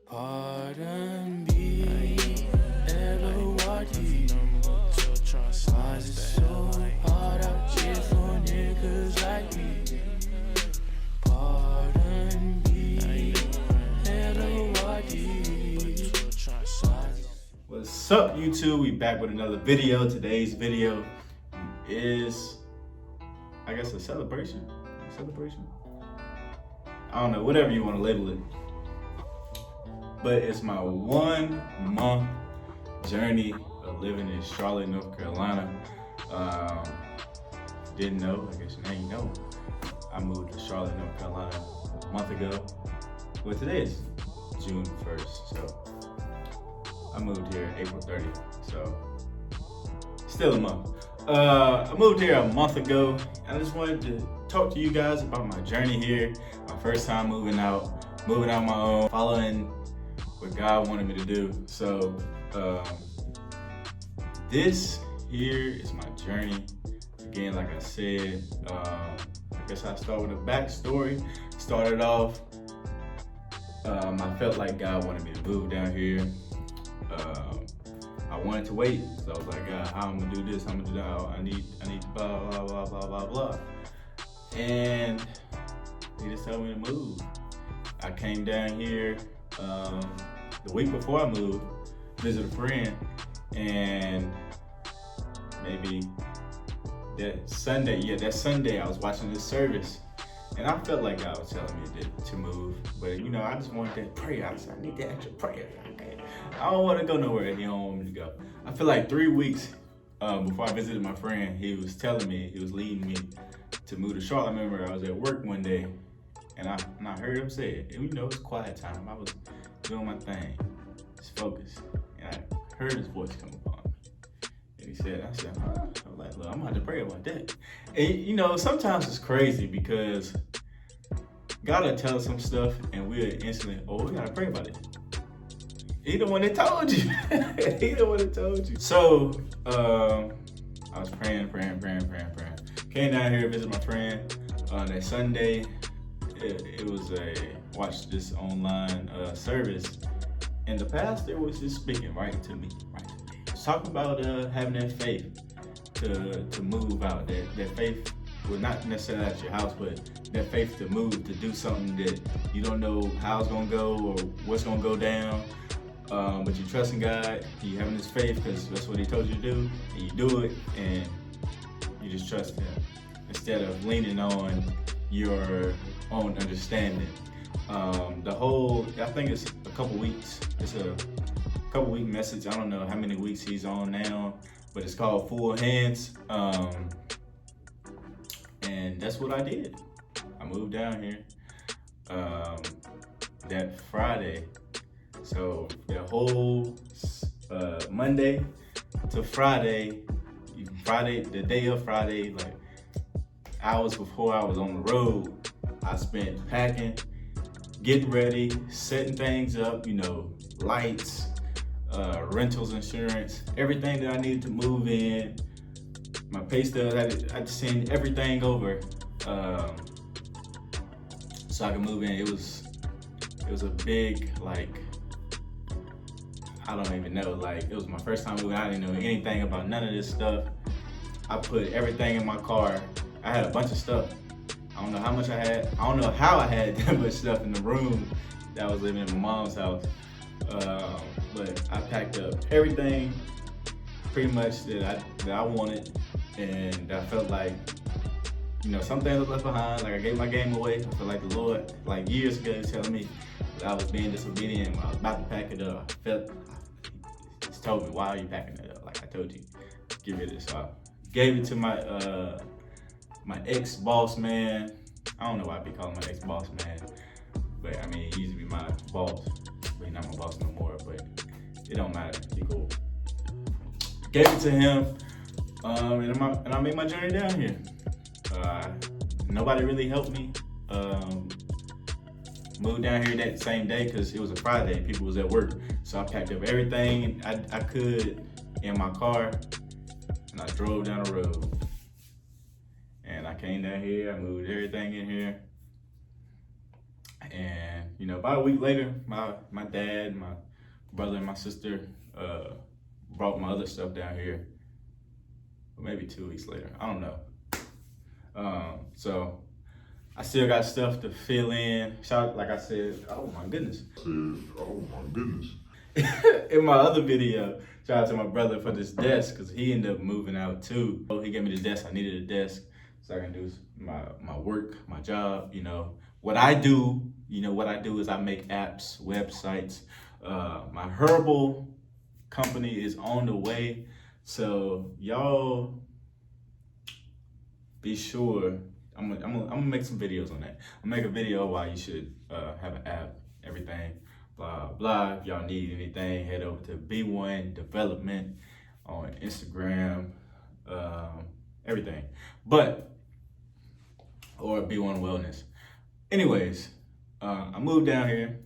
Pardon me, L-O-R-D. Why is it so hard out here for niggas like me? Pardon me, L-O-R-D. What's up, YouTube? We back with another video. Today's video is, I guess, a celebration. I don't know, whatever you want to label it. But it's my 1 month journey of living in Charlotte, North Carolina. Didn't know, I guess now you know. I moved to Charlotte, North Carolina a month ago. Well, today is June 1st, so I moved here April 30th, so still a month. I moved here a month ago. I just wanted to talk to you guys about my journey here, my first time moving out on my own, following what God wanted me to do. So this here is my journey. Again, like I said, I guess I'll start with a backstory. Started off, I felt like God wanted me to move down here. I wanted to wait, so I was like, God, how I'm gonna do this, I'm gonna do that, I need blah, blah, blah, blah, blah, blah. And he just told me to move. I came down here the week before I moved, visit a friend, and maybe that Sunday I was watching this service, and I felt like God was telling me to move, but you know, I just wanted that prayer. I said, I need that extra prayer. Okay. I don't want to go nowhere he don't want me to go. I feel like 3 weeks before I visited my friend, he was leading me to move to Charlotte. I remember I was at work one day, and I heard him say it. And, you know, it's quiet time. I was doing my thing, just focused, and I heard his voice come upon me. And he said, I said, huh? I was like, look, I'm gonna have to pray about that. And you know, sometimes it's crazy because God will tell us some stuff, and we'll instantly, oh, we gotta pray about it. He the one that told you. He the one that told you. So I was praying. Came down here to visit my friend that Sunday. It was watched this online service, and the pastor was just speaking right to me. He was talking about having that faith to move out. That faith, well, not necessarily at your house, but that faith to move, to do something that you don't know how it's gonna go or what's gonna go down. But you trust in God, you having this faith because that's what he told you to do, and you do it, and you just trust him instead of leaning on your own understanding. I think it's a couple weeks. It's a couple week message. I don't know how many weeks he's on now, but it's called Full Hands. And that's what I did. I moved down here that Friday. So the whole Monday to Friday, the day of Friday, like hours before I was on the road, I spent packing, getting ready, setting things up, you know, lights, rentals, insurance, everything that I needed to move in, my pay stubs, I had to send everything over so I could move in. It was a big, like, I don't even know, like, it was my first time moving. I didn't know anything about none of this stuff. I put everything in my car. I had a bunch of stuff. I don't know how much I had. I don't know how I had that much stuff in the room that I was living in my mom's house. But I packed up everything pretty much that I wanted, and I felt like, you know, some things I left behind. Like, I gave my game away. I feel like the Lord, like years ago, was telling me that I was being disobedient when I was about to pack it up. He just told me, why are you packing it up? Like I told you, get rid of it. So I gave it to my ex-boss man. I don't know why I be calling my ex-boss man, but I mean, he used to be my boss, but he's not my boss no more, but it don't matter, he cool. Gave it to him, and I made my journey down here. Nobody really helped me move down here that same day because it was a Friday, people was at work. So I packed up everything I could in my car, and I drove down the road. And I came down here, I moved everything in here. And you know, about a week later, my dad, my brother, and my sister brought my other stuff down here. Or maybe 2 weeks later, I don't know. So I still got stuff to fill in. Shout, like I said, oh my goodness. In my other video, shout out to my brother for this desk, because he ended up moving out too. He gave me the desk. I needed a desk so I can do my work, my job. You know, what I do is I make apps, websites. My herbal company is on the way. So y'all be sure, I'm gonna make some videos on that. I'll make a video why you should have an app, everything, blah, blah. If y'all need anything, head over to B1 Development on Instagram, everything. Or B1 Wellness. Anyways, I moved down here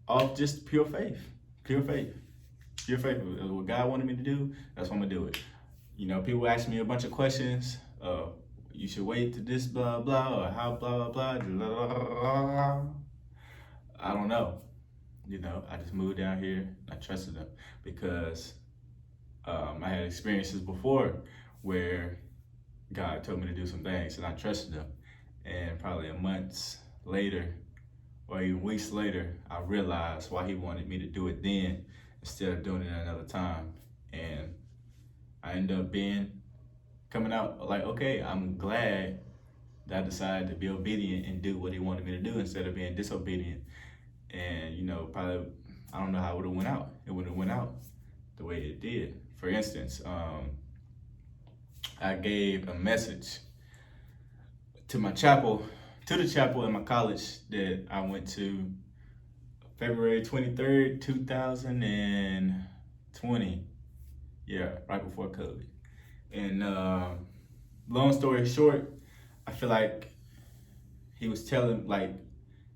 off just pure faith. What God wanted me to do, that's what I'm gonna do it. You know, people ask me a bunch of questions. You should wait to this blah blah, or how blah blah blah. I don't know. You know, I just moved down here. I trusted them because I had experiences before where God told me to do some things, and I trusted them. And probably months later, or even weeks later, I realized why He wanted me to do it then instead of doing it another time. And I ended up coming out like, okay, I'm glad that I decided to be obedient and do what He wanted me to do instead of being disobedient. And you know, probably, I don't know how it would have went out. It would have went out the way it did. For instance, I gave a message to the chapel in my college that I went to February 23rd, 2020. Yeah, right before COVID. And long story short, I feel like he was telling me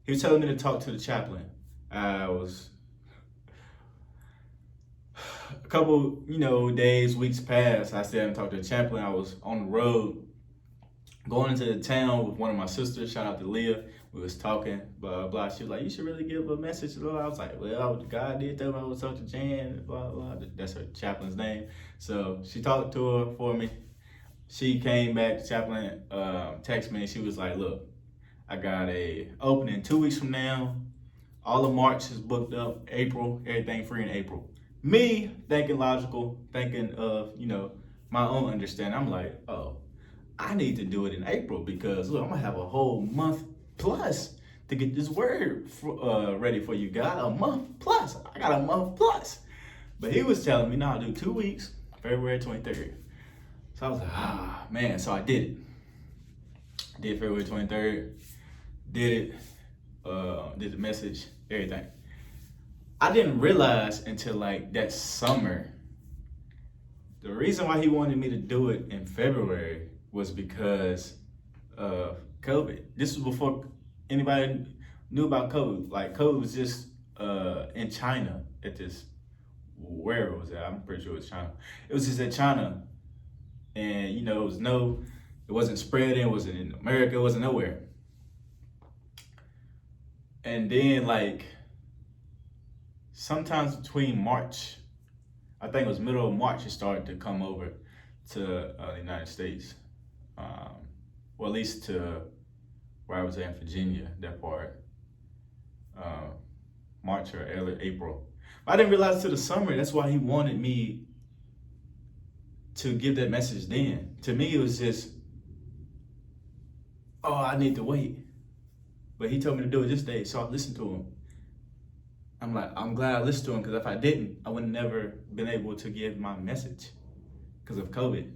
to talk to the chaplain. I was a couple, days, weeks passed. I still hadn't talked to the chaplain. I was on the road going into the town with one of my sisters. Shout out to Leah. We was talking, blah, blah. She was like, you should really give a message to the Lord. I was like, well, God did tell me I was talking to Jan, blah, blah. That's her chaplain's name. So she talked to her for me. She came back, the chaplain texted me, and she was like, look, I got a opening 2 weeks from now. All of March is booked up. April, everything free in April. Me thinking logical, thinking of, my own understanding. I'm like, oh, I need to do it in April because look, I'm gonna have a whole month plus to get this word ready for you, God. A month plus. I got a month plus. But he was telling me, no, I'll do 2 weeks, February 23rd. So I was like, man. So I did it. Did February 23rd. Did it. Did the message, everything. I didn't realize until like that summer, the reason why he wanted me to do it in February was because of COVID. This was before anybody knew about COVID. Like COVID was just in China at this, where it was at. I'm pretty sure it was China. It was just at China. And it wasn't spreading, it wasn't in America, it wasn't nowhere. And then like, sometimes between March, I think it was middle of March, it started to come over to the United States. Or at least to where I was at in Virginia, that part. March or early April. But I didn't realize till the summer, that's why he wanted me to give that message then. To me, it was just, oh, I need to wait. But he told me to do it this day, so I listened to him. I'm like, I'm glad I listened to him, because if I didn't, I would have never been able to give my message because of COVID.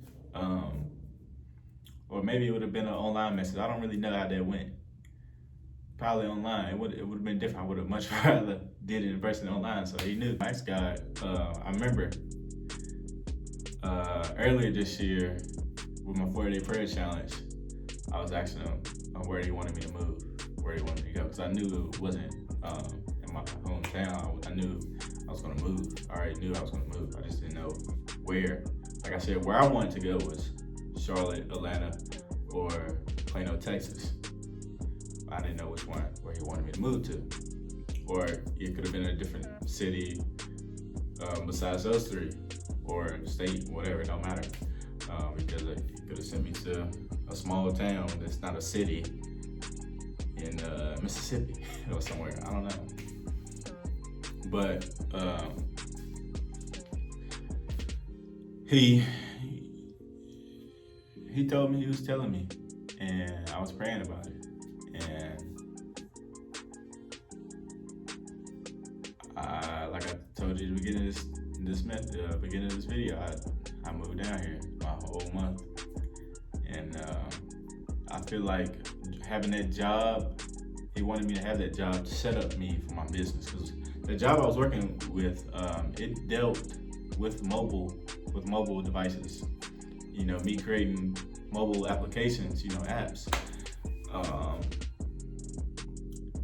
Or maybe it would have been an online message. I don't really know how that went. Probably online. It would have been different. I would have much rather did it in person online, so he knew. Nice guy. I remember earlier this year with my 40-day prayer challenge, I was asking him where he wanted me to move, where he wanted me to go, because I knew it wasn't in my hometown. I knew I was going to move. I already knew I was going to move. I just didn't know where. Like I said, where I wanted to go was Charlotte, Atlanta, or Plano, Texas. I didn't know which one where he wanted me to move to, or it could have been a different city besides those three, or state, whatever. It don't matter, because he could have sent me to a small town that's not a city in Mississippi or somewhere. I don't know, but he told me, he was telling me, and I was praying about it. And like I told you at the beginning of this video, I moved down here my whole month, and I feel like having that job, he wanted me to have that job to set up me for my business, because the job I was working with, it dealt with mobile devices. You know, me creating mobile applications, you know, apps.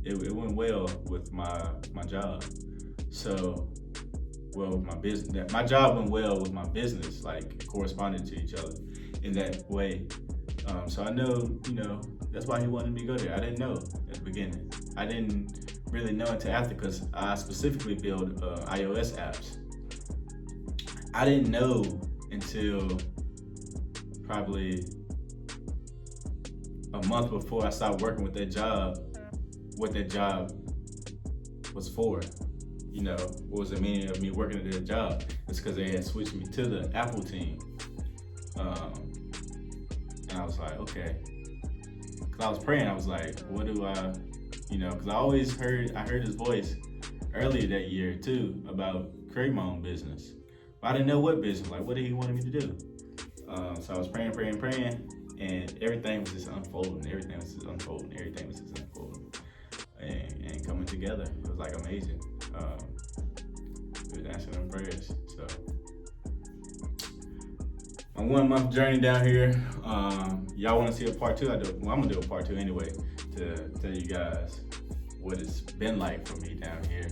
It went well with my job. So, well, my business, my job went well with my business, like corresponded to each other in that way. So I know, you know, that's why he wanted me to go there. I didn't know at the beginning. I didn't really know until after, because I specifically build iOS apps. I didn't know until probably a month before I started working with that job, what that job was for. You know, what was the meaning of me working at that job? It's because they had switched me to the Apple team. And I was like, okay. Because I was praying, I was like, what do I, you know, because I heard his voice earlier that year too about creating my own business. But I didn't know what business, like what did he want me to do? So I was praying, and everything was just unfolding. Everything was just unfolding and coming together. It was like amazing. It was answering them prayers. So my 1 month journey down here. Y'all want to see a part 2? I'm gonna do a part 2 anyway to tell you guys what it's been like for me down here.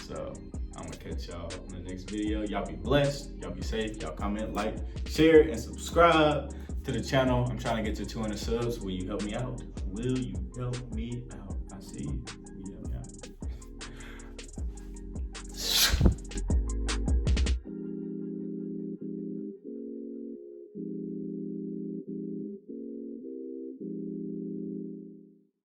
So I'm gonna catch y'all in the next video. Y'all be blessed. Y'all be safe. Y'all comment, like, share, and subscribe to the channel. I'm trying to get to 200 subs. Will you help me out? Will you help me out?